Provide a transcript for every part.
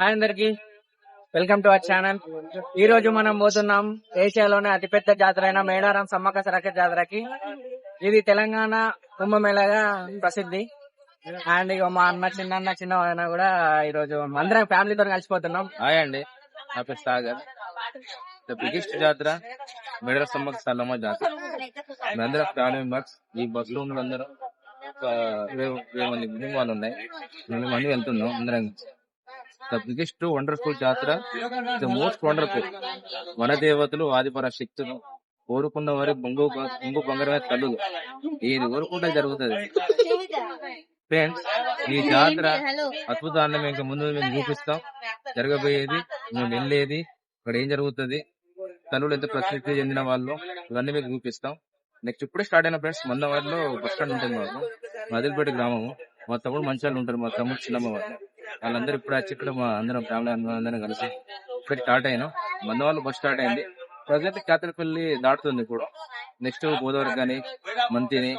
Hi అందరికి, welcome to our channel. ఈ రోజు మనం పోతున్నాం ఏషియాలోనే అతిపెద్ద జాతర అయిన మేడారం సమ్మక్క సారక్క జాతరకి. ఇది తెలంగాణ కుంభమేళగా ప్రసిద్ధి. అండ్ ఇక మా అన్న చిన్న కూడా ఈ రోజు అందరం ఫ్యామిలీతో కలిసిపోతున్నాం. హాయ్ అండి, నా పేరు సాగర్. ద బిగ్గెస్ట్ జాతర మేడారం సమ్మక్క సారలమ్మ జాతర. మేమందరం ఫ్యామిలీ మెంబర్స్. ఈ బస్ లో ఉన్నందరూ ఒక 20 మంది కుటుంబాలు ఉన్నాయి. 20 మంది వెళ్తున్నాం అందరం. ద బిగ్గెస్ట్ వండర్ఫుల్ జాతర, ద మోస్ట్ వండర్ఫుల్. వనదేవతలు ఆదిపర శక్తులు కోరుకున్న వారి బొంగు బంగారమే తల్లులు. ఏది కోరుకుంటే జరుగుతుంది. ఫ్రెండ్స్, ఈ జాతర అద్భుతాన్ని మేము ముందు మేము చూపిస్తాం. జరగబోయేది, మేము వెళ్ళేది, ఇక్కడ ఏం జరుగుతుంది, తల్లులు ఎంత ప్రసిద్ధి చెందిన వాళ్ళు, ఇవన్నీ మీకు చూపిస్తాం. నెక్స్ట్ ఇప్పుడే స్టార్ట్ అయిన ఫ్రెండ్స్, మందవారిలో బస్ స్టాండ్ ఉంటుంది మాకు, మదిలిపేట గ్రామము. మా తమ్ముడు మంచాలు ఉంటారు, మా తమ్ముడు చిన్నమ్మ వాళ్ళు. వాళ్ళందరూ ఇప్పుడు వచ్చి ఇక్కడ మా అందరం ఫ్యామిలీ అందరం కలిసి ఇక్కడ స్టార్ట్ అయినాం. మందవాళ్ళు బస్ స్టార్ట్ అయింది. ప్రజెంట్ కేతలపల్లి దాటుతుంది ఇప్పుడు. నెక్స్ట్ గోదావరి కానీ మంతిని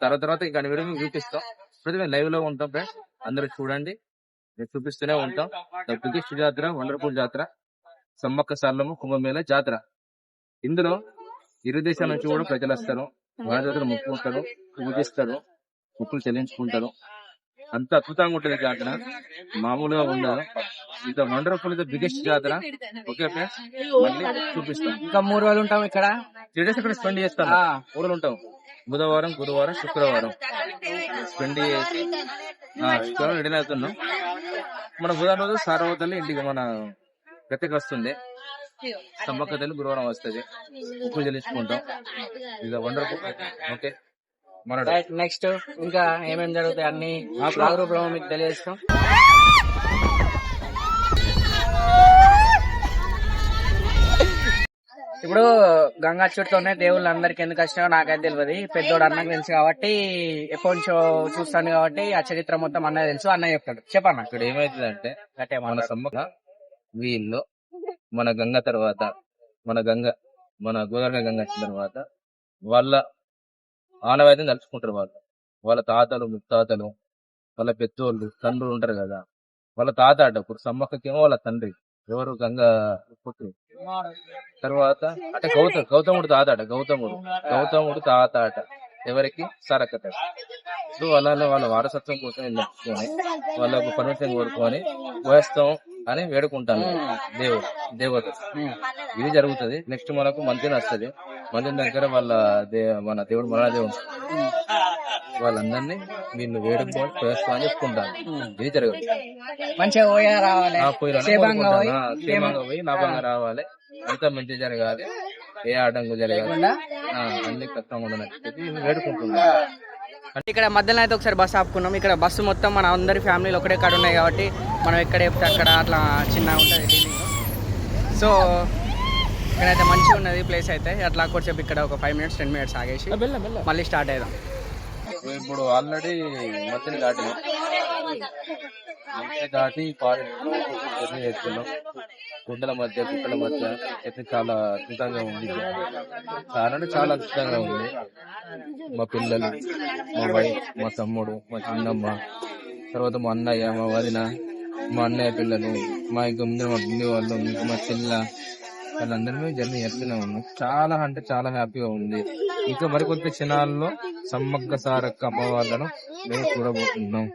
తర్వాత ఇంకా వీడియో చూపిస్తాం. ప్రతి మేము లైవ్ లో ఉంటాం ఫ్రెండ్స్, అందరూ చూడండి, మేము చూపిస్తూనే ఉంటాం. బిగ్గెస్ట్ జాతర, వండర్ఫుల్ జాతర, సమ్మక్క సారలమ్మ కుంభమేళ జాతర. ఇందులో ఇరు దేశాల నుంచి కూడా ప్రజలు వస్తారు. వాళ్ళ దగ్గర మొక్కుకుంటారు, పూజిస్తారు, మొక్కులు చెల్లించుకుంటారు. అంత అద్భుతంగా ఉంటుంది జాతర, మామూలుగా ఉండదు. ఇది వండర్ఫుల్, ఇది బిగ్గెస్ట్ జాతర. ఓకే ఫ్రెండ్స్, మళ్ళీ చూపిస్తాం. ఇంకా 3 రోజులు ఉంటాం ఇక్కడ. 3 days ఇక్కడ స్పెండ్ చేస్తాం. 3 రోజులు ఉంటాం. బుధవారం, గురువారం, శుక్రవారం స్పెండ్ చేసి శుక్రవారం రెడీ అవుతున్నాం. మన బుధవారం రోజు సారవతల్లి ఇంటికి మన గతికి వస్తుంది. సమ్మక్క తల్లి గురువారం వస్తుంది. ఉప్పు చెల్లించుకుంటాం. ఇది వండర్ఫుల్. ఓకే, మన నెక్స్ట్ ఇంకా ఏమేమి జరుగుతాయి అన్ని రూపంలో మీకు తెలియజేస్తాం. ఇప్పుడు గంగా చుట్టూనే దేవుళ్ళు అందరికి ఎందుకు వచ్చినా నాకైతే తెలియదు. పెద్దోడు అన్నకు తెలుసు కాబట్టి, ఎప్పటి నుంచో చూస్తాను కాబట్టి ఆ చరిత్ర మొత్తం అన్నయ్య తెలుసు. అన్నయ్య చెప్తాడు. చెప్పన్న. ఇక్కడ ఏమైతుందంటే, మన సమ్మక్క వీళ్ళు మన గంగ తర్వాత మన గోదావరి గంగ వచ్చిన తర్వాత వాళ్ళ ఆనవాయితీని తలుచుకుంటారు. వాళ్ళ తాతలు ముత్తాతలు, వాళ్ళ పెద్దోళ్ళు తండ్రులు ఉంటారు కదా, వాళ్ళ తాత అట. ఇప్పుడు సమ్మక్కకేమో వాళ్ళ తండ్రి ఎవరు, గంగ పుత్రుడు. తర్వాత అంటే గౌతముడు తాత అట. గౌతముడు తాత అట ఎవరికి, సారక్క. సో వాళ్ళ వారసత్వం కోసం నడుచుకొని వాళ్ళకు పర్మిషన్ కోరుకొని పోయేస్తాం అని వేడుకుంటాను దేవత. ఇది జరుగుతుంది. నెక్స్ట్ మనకు మంత్రి వస్తుంది. మంత్రి దగ్గర మన దేవుడు మరణదేవుడు, వాళ్ళందరినీ వీళ్ళు వేడుకొని పోయేస్తాం అని చెప్పుకుంటాను. ఇది జరుగుతుంది. మంచిగా క్షేమంగా పోయి లాభంగా రావాలి, అంతా మంచి జరగాలి, ఏ ఆటంకం జరగాలి, అన్ని కష్టంగా ఉండని వేడుకుంటున్నాం. ఇక్కడ మధ్యలో అయితే ఒకసారి బస్సు ఆపుకున్నాం. ఇక్కడ బస్సు మొత్తం మన అందరి ఫ్యామిలీలు ఒకటే కాడ ఉన్నాయి కాబట్టి మనం ఎక్కడ చెప్తే అక్కడ అట్లా చిన్న ఉంటుంది డీలింగ్. సో ఇక్కడైతే మంచిగా ఉన్నది ప్లేస్ అయితే. అట్లా కొంచెం ఇక్కడ ఒక 5 minutes 10 minutes ఆగేసి మళ్ళీ స్టార్ట్ అవుదాం. ఇప్పుడు ఆల్రెడీ మధ్యని దాటి జర్నీ చేస్తున్నాం. గుట్టల మధ్య చాలా అద్భుతంగా ఉంది. చాలా అద్భుతంగా ఉంది. మా పిల్లలు, మా వైఫ్, మా తమ్ముడు, మా చిన్నమ్మ, తర్వాత మా అన్నయ్య, మా వదిన, మా అన్నయ్య పిల్లలు, మా ఇంక ముందు మా పిల్లి వాళ్ళు, మా చెల్ల, వాళ్ళందరూ జర్నీ చేస్తూనే ఉన్నాం. చాలా అంటే చాలా హ్యాపీగా ఉంది. ఇంకా మరికొద్ది క్షణాల్లో సమ్మక్క సారక్క అమ్మవాళ్ళను మేము చూడబోతున్నాం.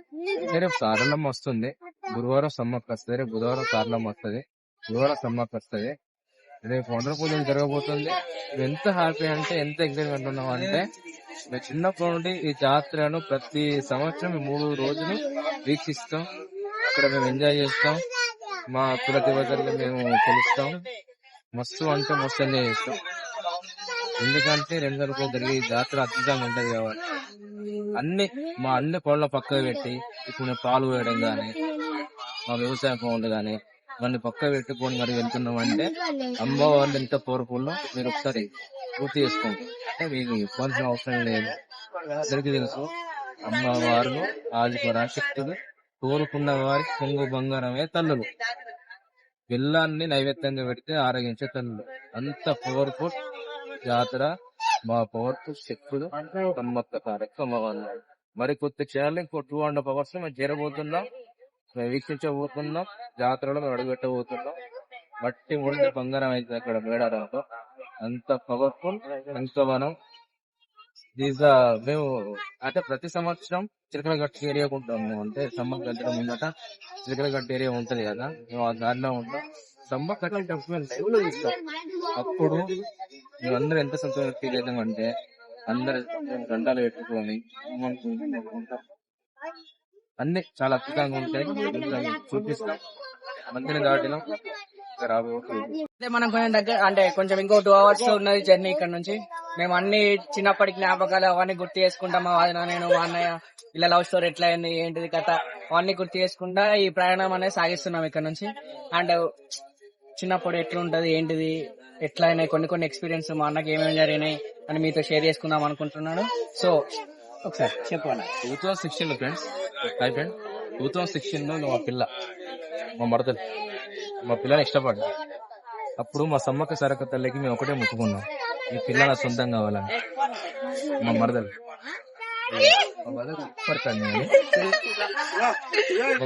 రేపు సారలమ్మ వస్తుంది, గురువారం సమ్మక్క వస్తుంది, రేపు బుధవారం సారలమ్మ వస్తుంది, గురువారం సమ్మక్క వస్తుంది. రేపు వండర్ఫుల్ జరగబోతుంది. ఎంత హ్యాపీ అంటే, ఎంత ఎక్సైట్మెంట్ ఉన్నాం అంటే, మేము చిన్నప్పటి నుండి ఈ జాతరను ప్రతి సంవత్సరం 3 రోజులు వీక్షిస్తాం. ఇక్కడ మేము ఎంజాయ్ చేస్తాం. మా కుల దేవతల్ని మేము కొలుస్తాం. మస్తు అంటే మస్తు ఎంజాయ్ చేస్తాం. ఎందుకంటే 2 రోజులు జరిగే ఈ జాతర అద్భుతంగా ఉంటది కాబట్టి మా అన్ని పనుల పక్కకు పెట్టి, ఇప్పుడు నేను పాలు వేయడం కానీ, మా వ్యవసాయ పనులు కానీ ఇవన్నీ పక్క పెట్టుకొని మరి వెళ్తున్నాం అంటే, అమ్మవాళ్ళు ఎంత పవర్ఫుల్ మీరు ఒకసారి పూర్తి చేసుకోండి. అంటే మీకు ఇవ్వాల్సిన అవసరం లేదు, అందరికీ తెలుసు. అమ్మవారు ఆదిపర శక్తులు, కోరుకున్న వారికి కొంగు బంగారమే తల్లులు. బెల్లాన్ని నైవేద్యంగా పెడితే ఆరగించే తల్లులు. అంత పవర్ఫుల్ జాతర, మా పవర్ఫుల్ శక్తులు సమ్మక్క సారక్క అమ్మవారు. మరి కొద్ది క్షణాలు ఇంకో 2.5 hours మేము చేరబోతున్నాం. మేము వీక్షించబోతున్నాం. జాతరలో మేము అడుగుపెట్టబోతున్నాం. మట్టి ముడితే బంగారం అయితే అక్కడ మేడారంలో అంత పవర్ఫుల్. ఇంకా మనం మేము అంటే ప్రతి సంవత్సరం చిలకలగట్టు ఏరియాకు ఉంటాం. మేము అంటే సమ్మక్క గంటల ముందట చిలకలగట్టు ఏరియా ఉంటది కదా, మేము ఆ దారిలో ఉంటాం. సమ్మక్క గంటల టెంపుల్ లైవ్ లో చూస్తాం. అప్పుడు మేము అందరూ ఎంత సంతోషంగా ఫీల్ అవుతాం అంటే అందరు గంటలు పెట్టుకొని అన్ని చాలా అద్భుతంగా ఉంటాయి. చూపిస్తాం. మందిని దాటినాం. ఇంకా రాబోతుంది. అయితే మనం కొంచెం దగ్గర అంటే కొంచెం ఇంకో 2 hours ఉన్నది జర్నీ ఇక్కడ నుంచి. మేము అన్ని చిన్నప్పటి జ్ఞాపకాలు అవన్నీ గుర్తు చేసుకుంటాం. మా వదిన, నేను, మా అన్నయ్య ఇలా లవ్ స్టోరీ ఎట్లా అయింది, ఏంటిది కథ అవన్నీ గుర్తు చేసుకుంటా ఈ ప్రయాణం అనేది సాగిస్తున్నాం ఇక్కడ నుంచి. అండ్ చిన్నప్పుడు ఎట్లుంటది ఏంటిది ఎట్లా అయినాయి కొన్ని ఎక్స్పీరియన్స్ మా అన్నకి ఏమేమి జరిగినాయి అని మీతో షేర్ చేసుకుందాం అనుకుంటున్నాను. సో ఒకసారి చెప్పాలి. 2016 ఫ్రెండ్స్, 2016 మా పిల్ల, మా మరదలు, మా పిల్లని ఇష్టపడ్డా. అప్పుడు మా సమ్మక్క సారక్క తల్లికి మేము ఒకటే మొక్కుకున్నాం, ఈ పిల్ల నా సొంతం కావాలని. మా మరదలు మా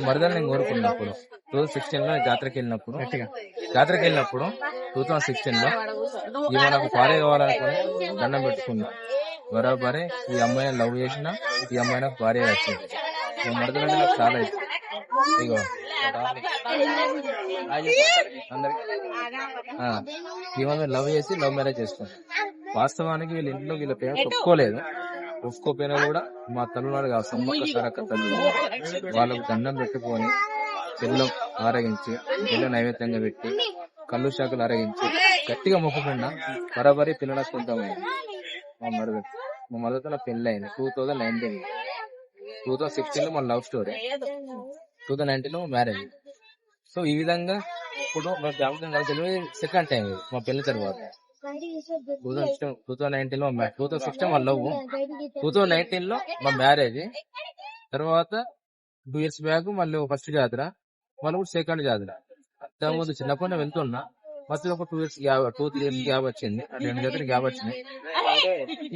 మరదలు నేను కోరుకున్నప్పుడు 2016 జాతరకి వెళ్ళినప్పుడు 2016 ఇవి నాకు భార్య కావాలనుకుని దండం పెట్టుకున్నా. బరాబరే ఈ అమ్మాయిని లవ్ చేసిన, ఈ అమ్మాయి నాకు భార్య వచ్చింది. మా మరదలు అంటే నాకు చాలా ఇష్టం. ఇగో అందరికి లవ్ చేసి లవ్ మ్యారేజ్ చేసుకున్నాం. వాస్తవానికి వీళ్ళ ఇంట్లో వీళ్ళ పేరెంట్స్ ఒప్పుకోపోయినా కూడా మా తల్లునాడు సమ్మక్క సారక్క తల్లి వాళ్ళకు దండం పెట్టుకొని పిల్లం ఆరగించి పిల్ల నైవేద్యంగా పెట్టి కళ్ళు శాఖలు ఆరగించి గట్టిగా మొక్కకుండా బరాబరి పిల్లల సొంతమైంది. మా మరదతో పెళ్లి అయింది 2019. 2016 మా లవ్ స్టోరీ, 2019 మ్యారేజ్. సో ఈ విధంగా ఇప్పుడు మా ఫ్యామిలీ కలిసి సెకండ్ టైం మా పెళ్లి తర్వాత 2019 2016 మా లవ్, 2019 మా మ్యారేజ్. తర్వాత 2 years బ్యాక్ మళ్ళీ ఫస్ట్ జాతర, మళ్ళీ కూడా సెకండ్ జాతర. అంతకుముందు చిన్నప్పుడు వెళ్తున్నా, మధ్యలో ఒక 2 years 2-3 years గ్యాప్ వచ్చింది. 2 జాతర గ్యాప్ వచ్చింది.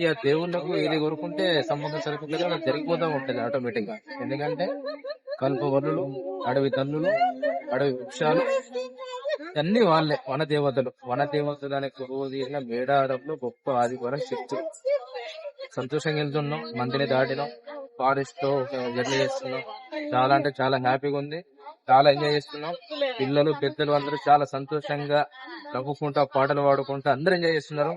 ఇక దేవుళ్ళకు ఏది కోరుకుంటే సంబంధం సరిపోతుంది అలా జరిగిపోతూ ఉంటది ఆటోమేటిక్ గా. ఎందుకంటే కల్పవల్లులు, అడవి తల్లులు, అడవి వృక్షాలు అన్ని వాళ్ళే వన దేవతలు అనే కొలువు తీరిన మేడారంలో గొప్ప ఆదివారం శక్తులు. సంతోషంగా వెళ్తున్నాం, మందిని దాటినాం, ఫారెస్ట్ లో జర్నీ చేస్తున్నాం. చాలా అంటే చాలా హ్యాపీగా ఉంది, చాలా ఎంజాయ్ చేస్తున్నాం. పిల్లలు పెద్దలు అందరూ చాలా సంతోషంగా నవ్వుకుంటా పాటలు పాడుకుంటా అందరూ ఎంజాయ్ చేస్తున్నారు.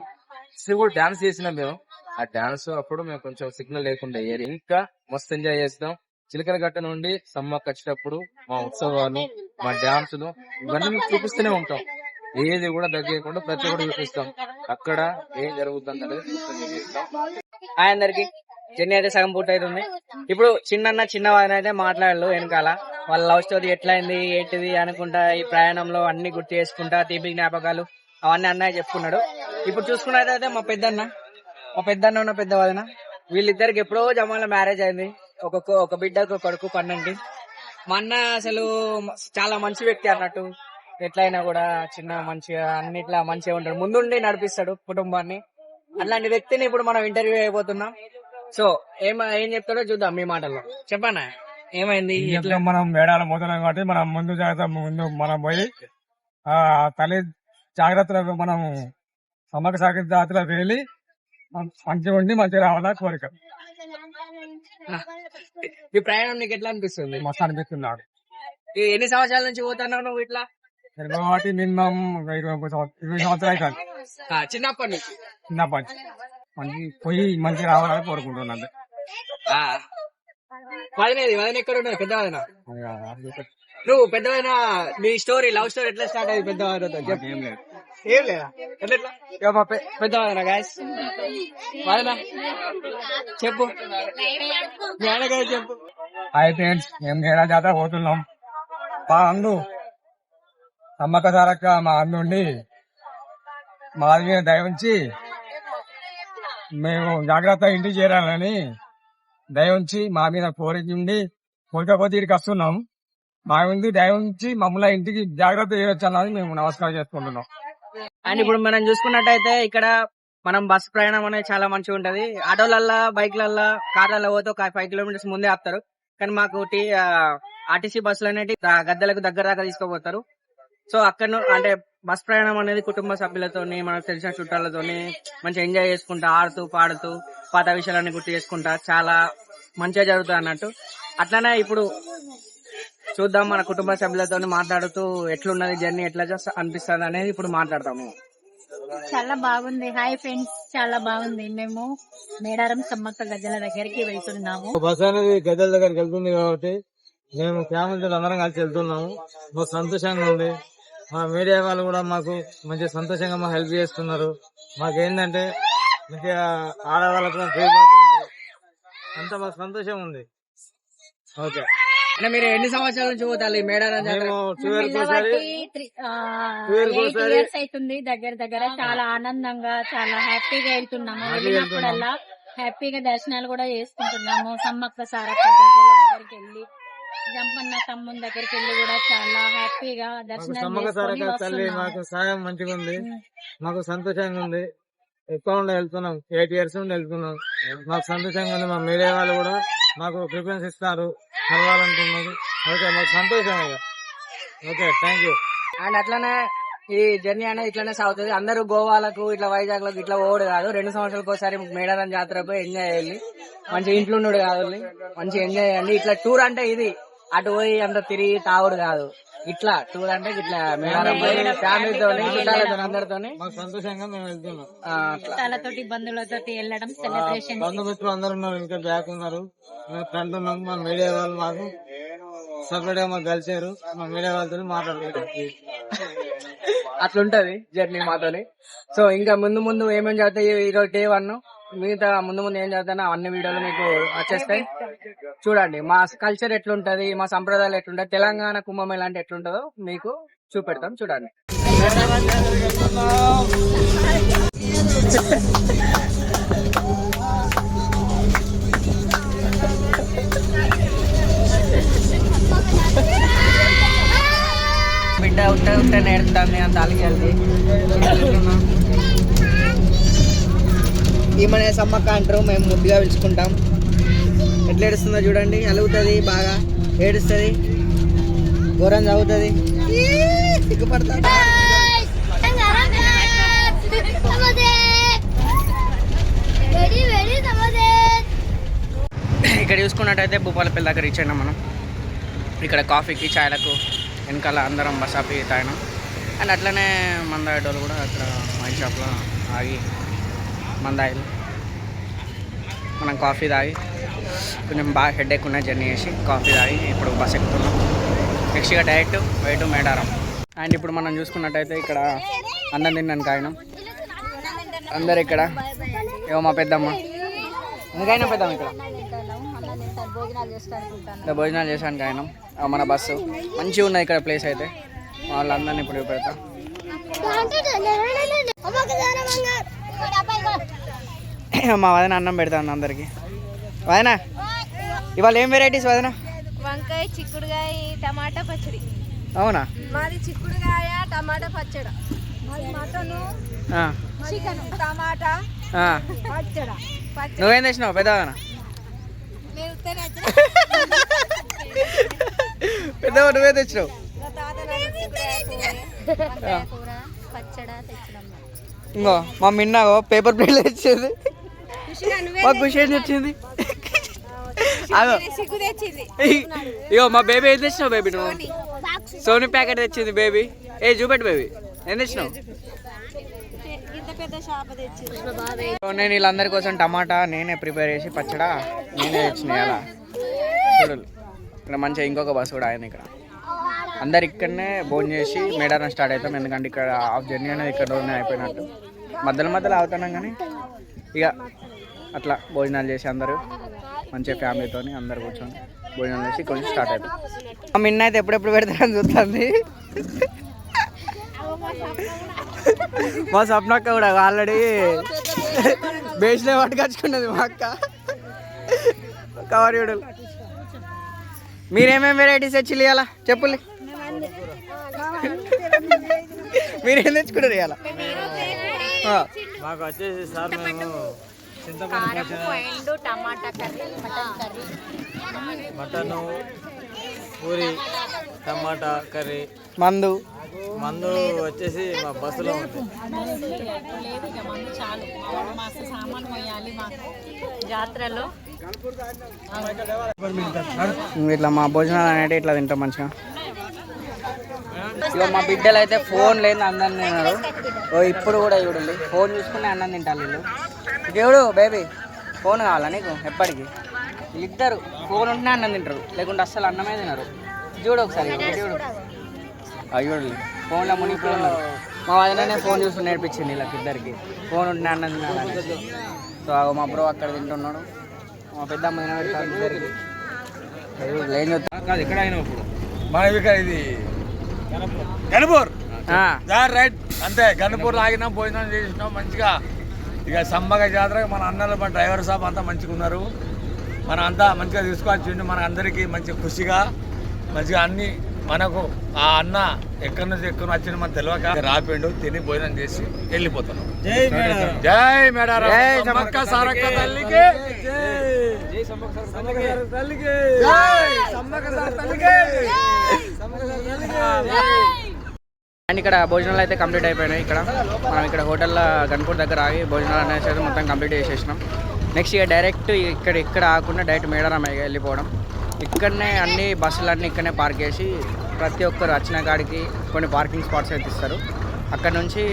కూడా డాన్స్ చేసినాం మేము. ఆ డాన్స్ అప్పుడు మేము కొంచెం సిగ్నల్ లేకుండా ఏరి ఇంకా మస్తు ఎంజాయ్ చేస్తాం. చిలకలగట్ట నుండి సమ్మక్క వచ్చేటప్పుడు మా ఉత్సవాలు, మా డాన్సులు ఇవన్నీ మీకు చూపిస్తూనే ఉంటాం. ఏది కూడా తగ్గకుండా ప్రతి ఒక్కటి చూపిస్తాం. అక్కడ ఏం జరుగుతుంది అనేది చూపిస్తాం. అందరికి జర్నీ అయితే సగం పూర్తవుతుంది. ఇప్పుడు చిన్న వారిని అయితే మాట్లాడలు వెనకాల వాళ్ళ లవ్ స్టోరీ ఎట్లా అయింది ఏంటిది అనుకుంటా ఈ ప్రయాణంలో అన్ని గుర్తు చేసుకుంటా తీపి జ్ఞాపకాలు అవన్నీ అన్నయ్య చెప్పుకున్నాడు. ఇప్పుడు చూసుకున్నట్టయితే మా పెద్దన్న ఉన్న పెద్ద వదిన వీళ్ళిద్దరికి ఎప్పుడో జమాల మ్యారేజ్ అయింది. ఒక బిడ్డకు కొడుకు 12. మా అన్న అసలు చాలా మంచి వ్యక్తి అన్నట్టు. ఎట్లయినా కూడా చిన్న మంచిగా అన్నిట్లా మంచిగా ఉంటాడు, ముందుండి నడిపిస్తాడు కుటుంబాన్ని. అట్లాంటి వ్యక్తిని ఇప్పుడు మనం ఇంటర్వ్యూ అయిపోతున్నాం. సో ఏం చెప్తాడో చూద్దాం మీ మాటల్లో. చెప్పన్నా ఏమైంది? మనం మేడాల మొదలం కాబట్టి మనం ముందు మనం పోయి ఆ తల్లి జాగ్రత్తలో మనం సమ్మక్క సారక్క జాతరలో వెళ్ళి మంచిగా ఉండి మంచిగా రావాలని కోరిక. ఈ ప్రయాణం నీకు ఎట్లా అనిపిస్తుంది? మస్తు అనిపిస్తున్నాడు. ఎన్ని సంవత్సరాల నుంచి పోతున్నావు నువ్వు ఇట్లా? కాబట్టి మినిమం 20 సంవత్సరాలు అవుతుంది. చిన్నప్పటి మంచి పోయి మంచిగా రావాలని కోరుకుంటున్నాను. వదిన ఎక్కడ ఉన్నది? పెద్ద వదిన నువ్వు పెద్ద వదిన నీ స్టోరీ లవ్ స్టోరీ ఎట్లా స్టార్ట్ అయ్యింది పెద్ద వదినతో? ఏం లేదా పెద్ద వదిన గాయస్ వదిన చెప్పు చెప్పు. హాయ్ ఫ్రెండ్స్, మేము మేడా జాతర పోతున్నాం. మా అందు సమ్మక్క సారక్క మా అందుండి మా మీద దయ ఉంచి మేము జాగ్రత్తగా ఇంటికి చేరాలని దయ ఉంచి మా మీద కోరిక కోరికపోతే ఇక్కడికి వస్తున్నాం. మా ముందు దయ ఉంచి మమ్మల్ని ఇంటికి జాగ్రత్త చేయొచ్చు అన్నది మేము నమస్కారం చేసుకుంటున్నాం. అండ్ ఇప్పుడు మనం చూసుకున్నట్టయితే ఇక్కడ మనం బస్ ప్రయాణం అనేది చాలా మంచిగా ఉంటది. ఆటోలల్లా, బైక్లల్లా, కార్లల్లో పోతే ఒక 5 kilometers ముందే ఆపుతారు. కానీ మాకు ఆర్టీసీ బస్సులు అనేవి గద్దెలకు దగ్గర దాకా తీసుకుపోతారు. సో అక్కడ అంటే బస్ ప్రయాణం అనేది కుటుంబ సభ్యులతోని, మనకు తెలిసిన చుట్టాలతోని మంచిగా ఎంజాయ్ చేసుకుంటా, ఆడుతూ పాడుతూ పాత విషయాలన్నీ గుర్తు చేసుకుంటా చాలా మంచిగా జరుగుతుంది అన్నట్టు. అట్లానే ఇప్పుడు చూద్దాం మన కుటుంబ సభ్యులతో మాట్లాడుతూ ఎట్లున్నది జర్నీ, ఎట్లా అనిపిస్తుంది అనేది ఇప్పుడు మాట్లాడతాము. చాలా బాగుంది. హాయ్ ఫ్రెండ్స్, చాలా బాగుంది. మేము మేడారం సమ్మక్క గద్దెల దగ్గరికి వెళ్తున్నాము. బస్ అనేది గద్దెల దగ్గరికి వెళ్తుంది కాబట్టి మేము ఫ్యామిలీతో అందరం కలిసి వెళ్తున్నాము. మాకు సంతోషంగా ఉంది. మా మీడియా వాళ్ళు కూడా మాకు మంచి సంతోషంగా మాకు హెల్ప్ చేస్తున్నారు. మాకేంటంటే మంచిగా ఆడవాళ్ళకు ఫ్రీ బస్ ఉంది. అంతా మాకు సంతోషం ఉంది. ఓకే, అంటే మీరు ఎన్ని సంవత్సరాల నుంచి పోతారు ఈ మేడారం జాతర? మేము 2 years ఒకసారి 8 years అవుతుంది. దగ్గర దగ్గర చాలా ఆనందంగా చాలా హ్యాపీగా వెళ్తున్నాము. వెళ్ళినప్పుడల్లా హ్యాపీగా దర్శనాలు కూడా చేసుకుంటున్నాము. సమ్మక్క సారక్క గద్దెల దగ్గరికి వెళ్ళి, జంపన్న తమ్ముని దగ్గరికి వెళ్ళి కూడా చాలా హ్యాపీగా దర్శనాలు సమ్మక్క సారక్క తల్లి మాకు సాయం మంచిగా ఉంది. మాకు సంతోషంగా ఉంది. ఎక్కువ ఉండి వెళ్తున్నాం. 8 years నుండి వెళ్తున్నాం. మాకు సంతోషంగా ఉంది. మా మీడియా వాళ్ళు కూడా మాకు ప్రిఫరెన్స్ ఇస్తారు, కలవాలంటున్నారు. ఓకే, మాకు సంతోషం. Okay, thank you. అండ్ అట్లానే ఈ జర్నీ అనేది ఇట్లానే సాగుతుంది. అందరూ గోవాలకు ఇట్లా వైజాగ్ లకు ఇట్లా పోడు కాదు, 2 సంవత్సరాలకు ఒకసారి మేడారం జాతర పోయి ఎంజాయ్ చేయాలి. మంచి ఇంట్లో ఉన్నాడు కాదు, మంచి ఎంజాయ్ చేయండి. ఇట్లా టూర్ అంటే ఇది, అటు పోయి అంత తిరిగి తాగుడు కాదు. ఇట్లా టూర్ అంటే ఇట్లా మేడారం పోయి ఫ్యామిలీతో చుట్టాలతో అందరితోని మాకు సంతోషంగా మేము వెళ్తున్నాం. చుట్టాలతోటి బంధువులతోటి వెళ్ళడం, సెలబ్రేషన్. బంధుమిత్రులు అందరు ఉన్నారు, ఇంకా బ్యాక్ ఉన్నారు. మేము ఫ్రెండ్ ఉన్నాం. మా మీడియా వాళ్ళు మాకు సపరేట్ గా మాకు కలిసారు. మా మీడియా వాళ్ళతో మాట్లాడుతున్నాం. అట్లుంటది జర్నీ మాతోని. సో ఇంకా ముందు ముందు ఏమేమి చదువుతాయి, ఈరోజు day 1, మిగతా ముందు ముందు ఏం చదువుతానో అన్ని వీడియోలు మీకు వచ్చేస్తాయి. చూడండి మా కల్చర్ ఎట్లుంటది, మా సంప్రదాయాలు ఎట్లుంటది, తెలంగాణ కుంభమేళ అంటే ఎట్లుంటదో మీకు చూపెడతాం. చూడండి. బిడ్డ ఉంటే నేర్పుతాను అంత అలిగేది. ఈమెనే సమ్మక్క అంటారు, మేము ముద్దుగా పిలుచుకుంటాం. ఎట్లా ఏడుస్తుందో చూడండి, అలుగుతుంది, బాగా ఏడుస్తుంది, ఘోరం చదువుతుంది, సిగ్గుపడతా. ఇక్కడ చూసుకున్నట్టయితే భూపాలపల్లి దగ్గర రీచ్ అయినాం మనం. ఇక్కడ కాఫీకి, చాయ్లకు వెనకాల అందరం బసాపి తాగినాం. అండ్ అట్లనే మందాయిడోలు కూడా అక్కడ వైన్ షాప్లో ఆగి మందాయిలు మనం కాఫీ తాగి కొంచెం బాగా హెడేక్ ఉన్న జర్నీ చేసి కాఫీ తాగి ఇప్పుడు బస్ ఎక్కుతున్నాం. నెక్స్ట్గా డైరెక్ట్ వైటు మేడారం. అండ్ ఇప్పుడు మనం చూసుకున్నట్టయితే ఇక్కడ అన్నం తిన్నాను కాయనం అందరు ఇక్కడ. ఏమో మా పెద్దమ్మ, ఎందుకైనా పెద్దమ్మ ఇక్కడ భోజనాలు చేశాను కాయనం. మన బస్సు మంచిగా ఉన్నది ఇక్కడ ప్లేస్ అయితే. వాళ్ళందరినీ ఇప్పుడు పెడతా. మా వదిన అన్నం పెడతాను అందరికి. వదిన ఇవాళ ఏం వెరైటీస్ వదిన? వంకాయ, చిక్కుడుకాయ, టమాటా పచ్చడి. అవునా? మాది చిక్కుడుకాయ, టమాటా పచ్చడి. మటను, చికెన్, టమాటా పచ్చడి. నువ్వేం తెచ్చినావు పెద్దవన? పెద్దవ నువ్వే తెచ్చినావు. ఇంకో మా మిన్నాగో పేపర్ ప్లేట్ తెచ్చేది, మాకు ఖుషి ఏం తెచ్చింది. ఇగో మా బేబీ ఏం తెచ్చినావు బేబీ? నువ్వు సోనీ ప్యాకెట్ తెచ్చింది బేబీ. ఏ చూపెట్టు బేబీ, ఏం తెచ్చినావు? నేను వీళ్ళందరి కోసం టమాటా నేనే ప్రిపేర్ చేసి పచ్చడా నేనే తెచ్చినాయి. అలా చూడు ఇక్కడ మంచిగా ఇంకొక బస్సు కూడా ఆయన. ఇక్కడ అందరు ఇక్కడనే భోజనం చేసి మేడారం స్టార్ట్ అవుతాం. ఎందుకంటే ఇక్కడ హాఫ్ జర్నీ అనేది ఇక్కడనే అయిపోయినట్టు. మధ్యలో అవుతున్నాం కానీ ఇక అట్లా భోజనాలు చేసి అందరూ మంచిగా ఫ్యామిలీతో అందరు కూర్చొని భోజనాలు చేసి కొంచెం స్టార్ట్ అవుతాం. మా మిన్న అయితే ఎప్పుడెప్పుడు పెడతారని చూస్తుంది. మా స్వప్నక్క కూడా ఆల్రెడీ బేస్లో పట్టుకొచ్చుకున్నది మా అక్క. కవర్ మీరేమేమి వెరైటీస్ తెచ్చి ఇవ్వాలా చెప్పులే? మీరేం తెచ్చుకుంటారు ఇవాళ? మాకు వచ్చేసి సార్ మేము కారపు అండ్ టమాటా curry, mutton curry, mutton, puri, టమాటా కర్రీ, మందు మందు వచ్చేసి మా బస్సులో ఉంది. లేదు ఇక మందు చాలు. మస్తు సామాన్ పోయాలి మాకు జాతరలో. ఇట్లా మా భోజనాలు అనేవి ఇట్లా తింటాం మంచిగా. ఇక మా బిడ్డలు అయితే ఫోన్ లేదు అందరిని తిన్నారు. ఇప్పుడు కూడా చూడండి ఫోన్ చూసుకుని అన్నం తింటారు వీళ్ళు. దేవుడు బేబీ ఫోన్ కావాలా నీకు ఎప్పటికీ? వీళ్ళిద్దరు ఫోన్ ఉంటేనే అన్నం తింటారు, లేకుంటే అస్సలు అన్నమే తినరు. చూడు ఒకసారి చూడు అయ్యోడు ఫోన్లో మునిగిపోయి ఉన్నారు. మా వదిననే ఫోన్ చూసి నేర్పించింది వీళ్ళకి ఇద్దరికి ఫోన్ ఉంటేనే అన్నం తినాలని. సో మా బ్రో అక్కడ తింటున్నాడు, మా పెద్దమ్మ తినబెడతాను ఇద్దరికి. ఏం చూస్తాను ఇక్కడ అయినా ఇప్పుడు మన ఇది గణపూర్ రైట్ అంతే. గణపూర్లో ఆగినాం, భోజనం చేసినాం మంచిగా. ఇక సమ్మగ జాతర మన అన్నలు మన డ్రైవర్ సాబ్ అంతా మంచిగా ఉన్నారు. మనం అంతా మంచిగా తీసుకొచ్చిండు. మన అందరికీ మంచి ఖుషిగా మంచిగా అన్ని మనకు ఆ అన్న ఎక్కడి నుంచి ఎక్కడ వచ్చింది మనకు తెలియక రాపిండు, తిని భోజనం చేసి వెళ్ళిపోతున్నాం. జై మేడారం సమ్మక్క సారక్క తల్లికి, అండ్ ఇక్కడ భోజనాలు అయితే కంప్లీట్ అయిపోయినాయి. ఇక్కడ మనం ఇక్కడ హోటల్లో గన్పూర్ దగ్గర ఆగి భోజనాలు అనేసి మొత్తం కంప్లీట్ చేసేసినాం. నెక్స్ట్ ఇక డైరెక్ట్ ఇక్కడ ఆకుండా డైరెక్ట్ మేడారం వెళ్ళిపోవడం. ఇక్కడనే అన్ని బస్సులన్నీ ఇక్కడనే పార్క్ చేసి ప్రతి ఒక్కరు వచ్చిన కాడికి కొన్ని పార్కింగ్ స్పాట్స్ అయితే ఇస్తారు. అక్కడ నుంచి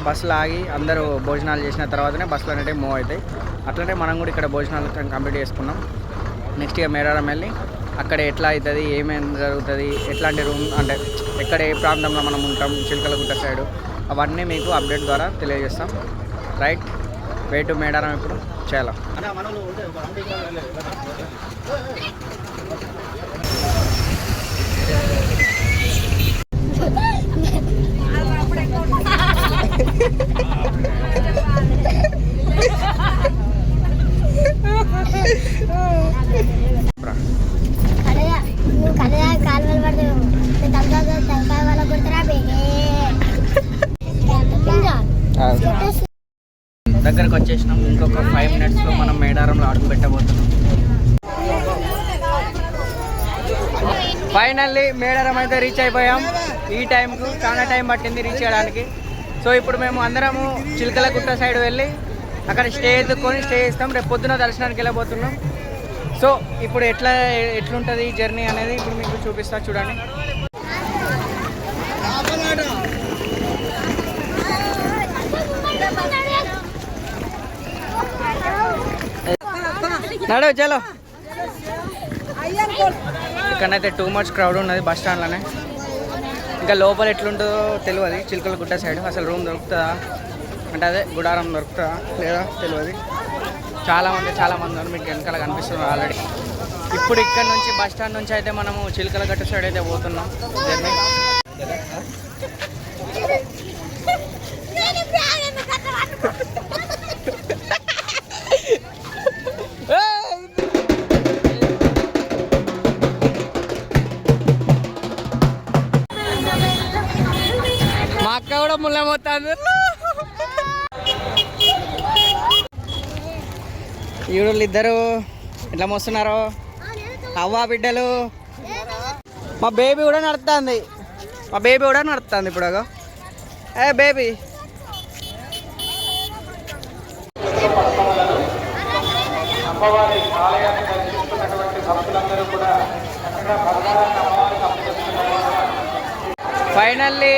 బస్సులు ఆగి అందరూ భోజనాలు చేసిన తర్వాతనే బస్సులు అనేవి మూవ్ అవుతాయి. అట్లనే మనం కూడా ఇక్కడ భోజనాలు కంప్లీట్ చేసుకున్నాం. నెక్స్ట్ ఇక మేడారం వెళ్ళి అక్కడ ఎట్లా అవుతుంది, ఏమేమి జరుగుతుంది, ఎట్లాంటి రూమ్ అంటే ఎక్కడ ఏ ప్రాంతంలో మనం ఉంటాం, చిలకలగుట్ట సైడు, అవన్నీ మీకు అప్డేట్ ద్వారా తెలియజేస్తాం. రైట్, వే టు మేడారం ఇప్పుడు చాలా. దగ్గరకు వచ్చేసినాం. ఇంకొక 5 minutesలో మనం మేడారంలో అడుగు పెట్టబోతున్నాం. ఫైనల్లీ మేడారం అయితే రీచ్ అయిపోయాం. ఈ టైంకు చాలా టైం పట్టింది రీచ్ చేయడానికి. సో ఇప్పుడు మేము అందరము చిలకలగుట్ట సైడ్ వెళ్ళి అక్కడ స్టే చేస్తాం. రేపు పొద్దున దర్శనానికి వెళ్ళబోతున్నాం. సో ఇప్పుడు ఎట్లుంటుంది జర్నీ అనేది ఇప్పుడు మీకు చూపిస్తా చూడండి. నడవ చలో. ఇక్కడైతే టూ మచ్ క్రౌడ్ ఉన్నది బస్ స్టాండ్లోనే. ఇంకా లోపల ఎట్లుంటుందో తెలియదు. చిలకలగుట్ట సైడ్ అసలు రూమ్ దొరుకుతుందా అంటే అదే గుడారం దొరుకుతుందా లేదా తెలియదు. చాలా మంది ఉన్నారు, మీకు వెనకాల కనిపిస్తున్నారు ఆల్రెడీ. ఇప్పుడు ఇక్కడ నుంచి బస్ స్టాండ్ నుంచి అయితే మనము చిలకలగుట్ట సైడ్ అయితే పోతున్నాం జర్నీ. మా అక్క కూడా ముళ్ళమవుతుంది. ఈవిడలు ఇద్దరు ఎట్లా మోస్తున్నారు అవ్వా బిడ్డలు. మా బేబీ కూడా నడుస్తుంది. ఇప్పుడు ఏ బేబీ. ఫైనల్లీ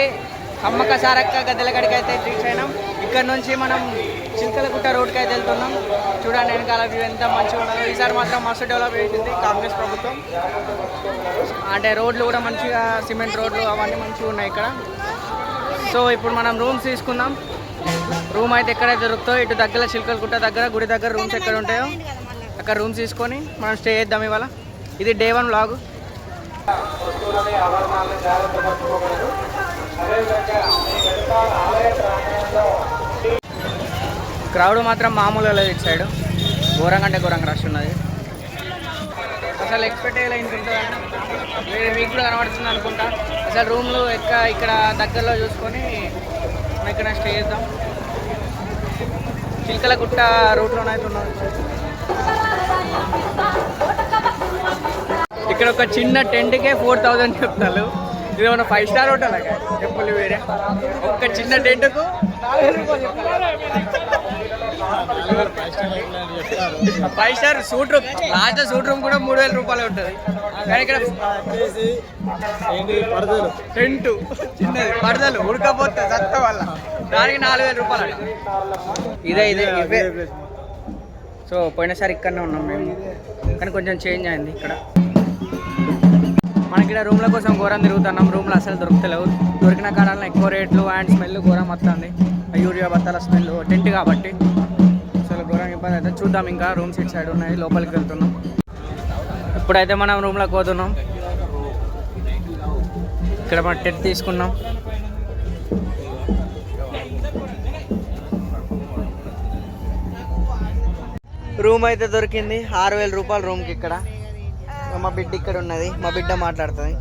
సమ్మక్క సారక్క గద్దెల కాడికి అయితే రీచ్ అయినాం. ఇక్కడ నుంచి మనం చిలకలగుట్ట రోడ్కి అయితే వెళ్తున్నాం. చూడండి వెనకాల వ్యూ ఎంత మంచిగా ఉన్నదో. ఈసారి మాత్రం మస్తు డెవలప్ చేసింది కాంగ్రెస్ ప్రభుత్వం. అంటే రోడ్లు కూడా మంచిగా సిమెంట్ రోడ్లు అవన్నీ మంచిగా ఉన్నాయి ఇక్కడ. సో ఇప్పుడు మనం రూమ్స్ తీసుకుందాం. రూమ్ అయితే ఎక్కడైతే దొరుకుతాయో ఇటు దగ్గర చిలకలగుట్ట దగ్గర గుడి దగ్గర రూమ్స్ ఎక్కడ ఉంటాయో అక్కడ రూమ్స్ తీసుకొని మనం స్టే చేద్దాం ఇవాళ. ఇది Day 1 వ్లాగ్. క్రౌడ్ మాత్రం మామూలుగా లేదు ఇటు సైడ్. ఘోరంగా అంటే ఘోరంగా రష్ ఉన్నది. అసలు ఎక్స్పెక్ట్ అయ్యేలా ఇంత ఉంటుందని మీకు కూడా కనబడుతుంది అనుకుంటా. అసలు రూమ్లు ఇక్కడ దగ్గరలో చూసుకొని మనం ఇక్కడ స్టే చేద్దాం. చిల్కల గుట్ట రూట్లోనే అయితే ఉన్నాం. ఇక్కడ ఒక చిన్న టెంట్కే 4000 చెప్తారు. ఇది మన 5 స్టార్ హోటల్ చెప్పులు వేరే. ఒక్క చిన్న టెంట్కు 5 star suite room, last suite room కూడా 3000 రూపాయలు ఉంటుంది. కానీ ఇక్కడ టెంట్ చిన్నది, పడదలు ఉడకపోతే సత్త వల్ల దానికి 4000 రూపాయలు. ఇదే ఇవే. సో పోయినసారి ఇక్కడనే ఉన్నాం మేము, కానీ కొంచెం చేంజ్ అయింది ఇక్కడ. మనకి ఇక్కడ రూమ్ల కోసం ఘోరం తిరుగుతున్నాం. రూమ్లు అసలు దొరుకుతలేవు. దొరికిన కాలంలో ఎక్కువ రేట్లు అండ్ స్మెల్ ఘోరం వస్తుంది. యూరియా బత్తాల స్మెల్, టెంట్ కాబట్టి అసలు ఘోరం ఇబ్బంది అయితే. చూద్దాం, ఇంకా రూమ్స్ ఇటు సైడ్ ఉన్నాయి, లోపలికి వెళ్తున్నాం. ఇప్పుడైతే మనం రూమ్లోకి పోతున్నాం. ఇక్కడ మనం టెంట్ తీసుకున్నాం. రూమ్ అయితే దొరికింది 6000 రూపాయలు రూమ్కి. ఇక్కడ మా బిడ్డ ఇక్కడ ఉన్నది, మా బిడ్డ మాట్లాడుతుంది.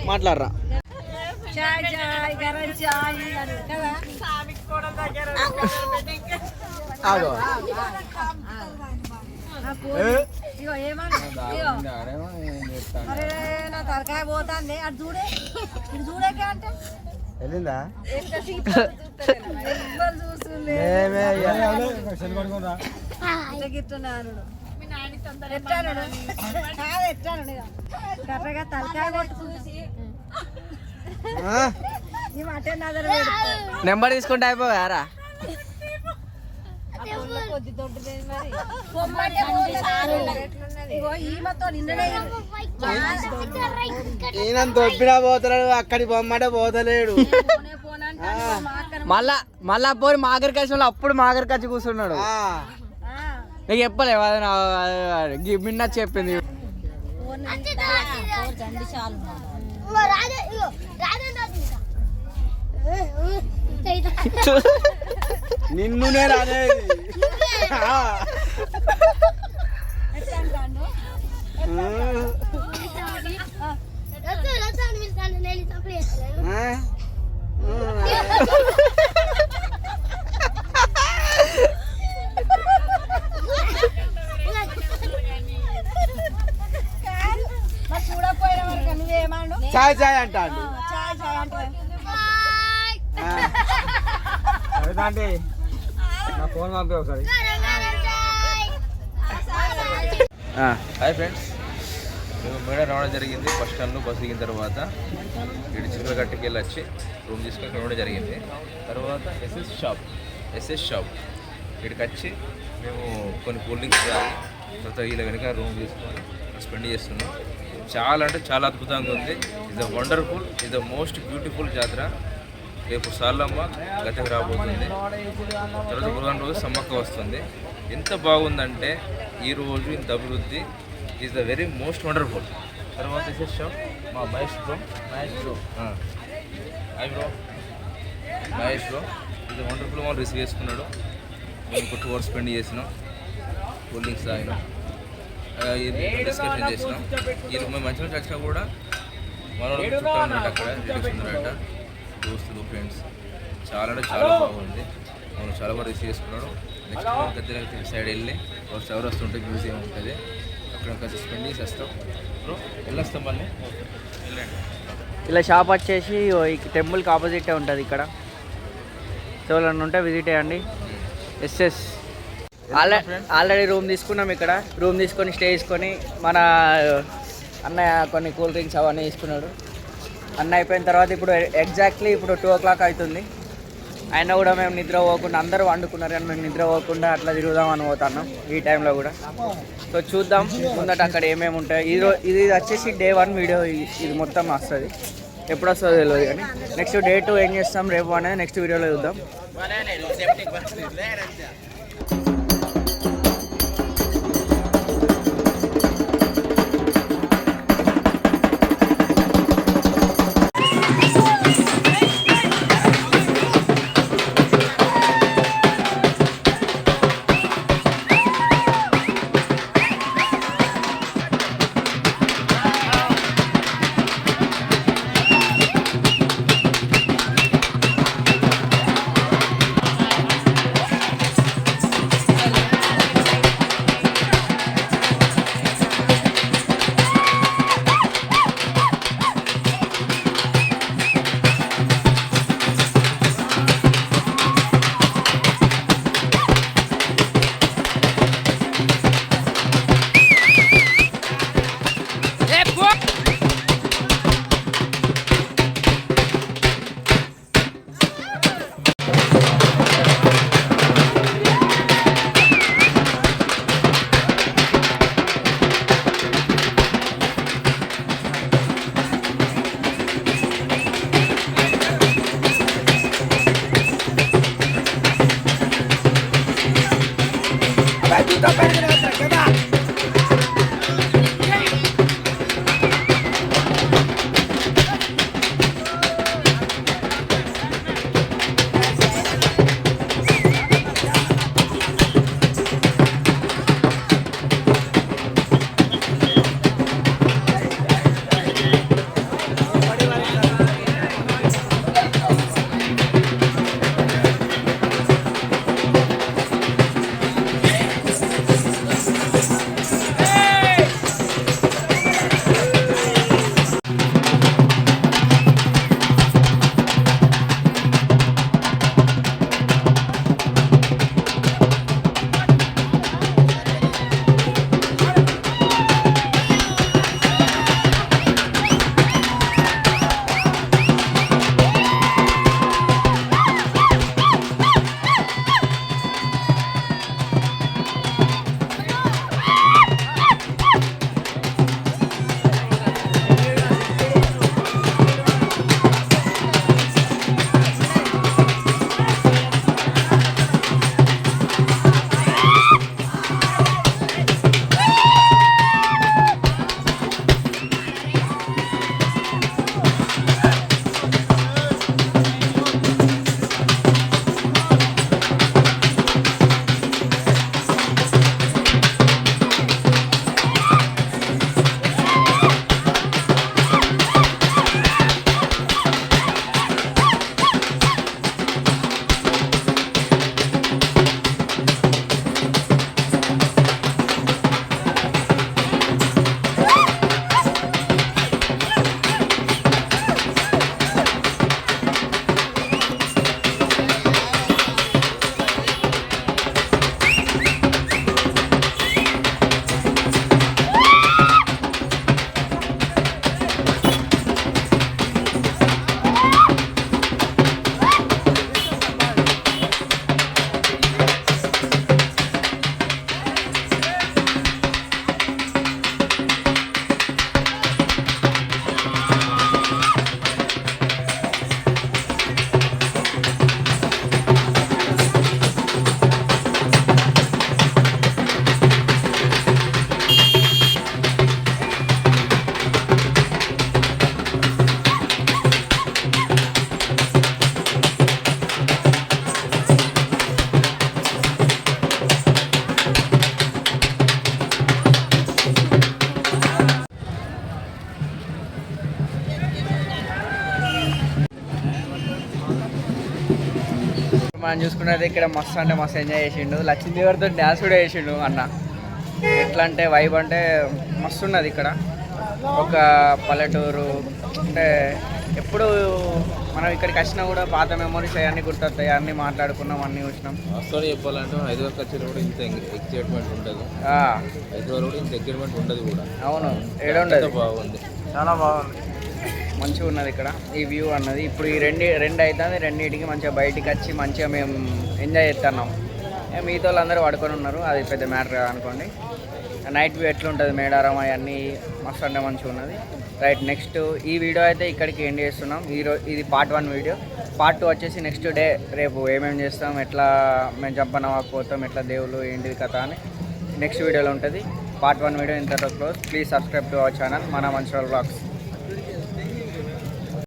మాట్లాడరా. ఆగో తలకాయ పోతాంది అటు చూడే, ఇటు చూడకే అంటే వెళ్ళిందా చూస్తుంది కర్రగా తలకాయ కొట్టుకుంది. నెంబర్ తీసుకుంటే అయిపోయారా? కొద్ది దొడ్డుది మరి ఈమెతో నిన్ననే ఈయన దొబ్బినా పోతలేడు, అక్కడి బొమ్మడే పోతలేడు. మళ్ళా పోయి మాగర్ కచ్చి అప్పుడు మాగర్ కచ్చి కూర్చున్నాడు. నీకు చెప్పలేవు అది మిన్న చెప్పింది. నిన్నునే రానేది. చూడపోయిన వరకు నువ్వేమాడు చాయ్ చాయ్ అంటాడు. చాయ్ చాయ్ అంటే నా ఫోన్ పంపి ఒకసారి. హాయ్ ఫ్రెండ్స్, మేము మేడ రావడం జరిగింది. బస్ స్టాండ్లో బస్సు దిగిన తర్వాత ఇటు చిల్లగట్టుకి వెళ్ళి వచ్చి రూమ్ తీసుకొని రావడం జరిగింది. తర్వాత ఎస్ఎస్ షాప్ ఇక్కడికి వచ్చి మేము కొన్ని కూల్ డ్రింక్స్ తాగి తర్వాత వీళ్ళ వెనుక రూమ్ తీసుకొని స్పెండ్ చేస్తున్నాం. చాలా అంటే చాలా అద్భుతంగా ఉంది. ఇది వండర్ఫుల్, ఇది మోస్ట్ బ్యూటిఫుల్ జాతర. రేపు సార్లమ్మ గతకు రాబోతుంది. తర్వాత బుధవారం రోజు సమ్మక్క వస్తుంది. ఎంత బాగుందంటే ఈరోజు ఇంత అభివృద్ధి is the very most wonderful. తర్వాత విశేషం మా మహేష్ బ్రో ఇది వండర్ఫుల్. వాళ్ళు రిసీవ్ చేసుకున్నాడు. మేము ఒక 2 hours స్పెండ్ చేసినాం. కూల్ డ్రింక్స్ తాగినాం, డిస్కషన్ చేసినాం. వీళ్ళు మేము మంచిగా వచ్చినా కూడా మన చుట్టూ ఉన్నట్టు అక్కడ రిలేటివ్స్ ఉన్నారట, దోస్తులు, ఫ్రెండ్స్. చాలా అంటే చాలా బాగుంది. మనం చాలా బాగా రిసీవ్ చేసుకున్నాడు. నెక్స్ట్ దగ్గర సైడ్ వెళ్ళి ఎవరు వస్తుంటే మ్యూజియం ఉంటుంది, అక్కడ కలిసి స్పెండ్ చేసి వస్తాం. బ్రో వెళ్ళొస్తాం మళ్ళీ. వెళ్ళండి. ఇలా షాప్ వచ్చేసి ఈ టెంపుల్కి ఆపోజిటే ఉంటుంది. ఇక్కడ సో ఎవరైనా ఉంటే విజిట్ చేయండి. ఎస్ఎస్ ఆల్రెడీ రూమ్ తీసుకున్నాం. ఇక్కడ రూమ్ తీసుకొని స్టే చేసుకొని మన అన్నయ్య కొన్ని కూల్ డ్రింక్స్ అవన్నీ తీసుకున్నాడు. అన్న అయిపోయిన తర్వాత ఇప్పుడు ఎగ్జాక్ట్లీ ఇప్పుడు 2 o'clock అవుతుంది. అయినా కూడా మేము నిద్ర పోకుండా, అందరూ వండుకున్నారు కానీ మేము నిద్ర పోకుండా అట్లా తిరుగుదాం అని పోతున్నాం ఈ టైంలో కూడా. సో చూద్దాం ముందట అక్కడ ఏమేమి ఉంటాయి. ఇది వచ్చేసి Day 1 వీడియో. ఇది మొత్తం వస్తుంది, ఎప్పుడు వస్తుందో తెలియదు. కానీ నెక్స్ట్ Day 2 ఏం చేస్తాం రేపు అనేది నెక్స్ట్ వీడియోలో చూద్దాం. మనం చూసుకున్నది ఇక్కడ మస్తు అంటే మస్తు ఎంజాయ్ చేసిండు. లక్ష్మీ గారితో డ్యాన్స్ కూడా చేసిండు అన్న. ఎట్లా అంటే వైబ్ అంటే మస్తు ఉన్నది ఇక్కడ. ఒక పల్లెటూరు అంటే ఎప్పుడు మనం ఇక్కడికి వచ్చినా కూడా పాత మెమరీస్ అవన్నీ గుర్తొస్తాయి. అన్నీ మాట్లాడుకున్నాం, అన్నీ చూసినాం. వాస్తవాన్ని చెప్పాలంటే హైదరాబాద్ వచ్చేది కూడా ఇంత ఎక్సైట్మెంట్ ఉండదు. హైదరాబాద్ కూడా ఇంత ఎక్సైట్మెంట్ ఉండదు కూడా. అవును, ఏడుండదు. బాగుంది, చాలా బాగుంది, మంచిగా ఉన్నది ఇక్కడ ఈ వ్యూ అన్నది. ఇప్పుడు ఈ రెండు అవుతుంది, రెండింటికి మంచిగా బయటికి వచ్చి మంచిగా మేము ఎంజాయ్ చేస్తున్నాం. మిగతా వాళ్ళందరూ పడుకొని ఉన్నారు, అది పెద్ద మ్యాటర్ అనుకోండి. నైట్ వ్యూ ఎట్లుంటుంది మేడారం అవన్నీ మస్తు అంటే మంచిగా ఉన్నది. రైట్, నెక్స్ట్ ఈ వీడియో అయితే ఇక్కడికి ఎండ్ చేస్తున్నాం. ఇది పార్ట్ 1 వీడియో. పార్ట్ 2 వచ్చేసి నెక్స్ట్ డే రేపు ఏమేమి చేస్తాం, ఎట్లా మేము చంపనవాకపోతాం, ఎట్లా దేవుళ్ళు ఏంటిది కథ అని నెక్స్ట్ వీడియోలో ఉంటుంది. పార్ట్ 1 వీడియో ఇంతలో close. Please subscribe to our channel మన మంచిర్యాల వ్లాగ్స్.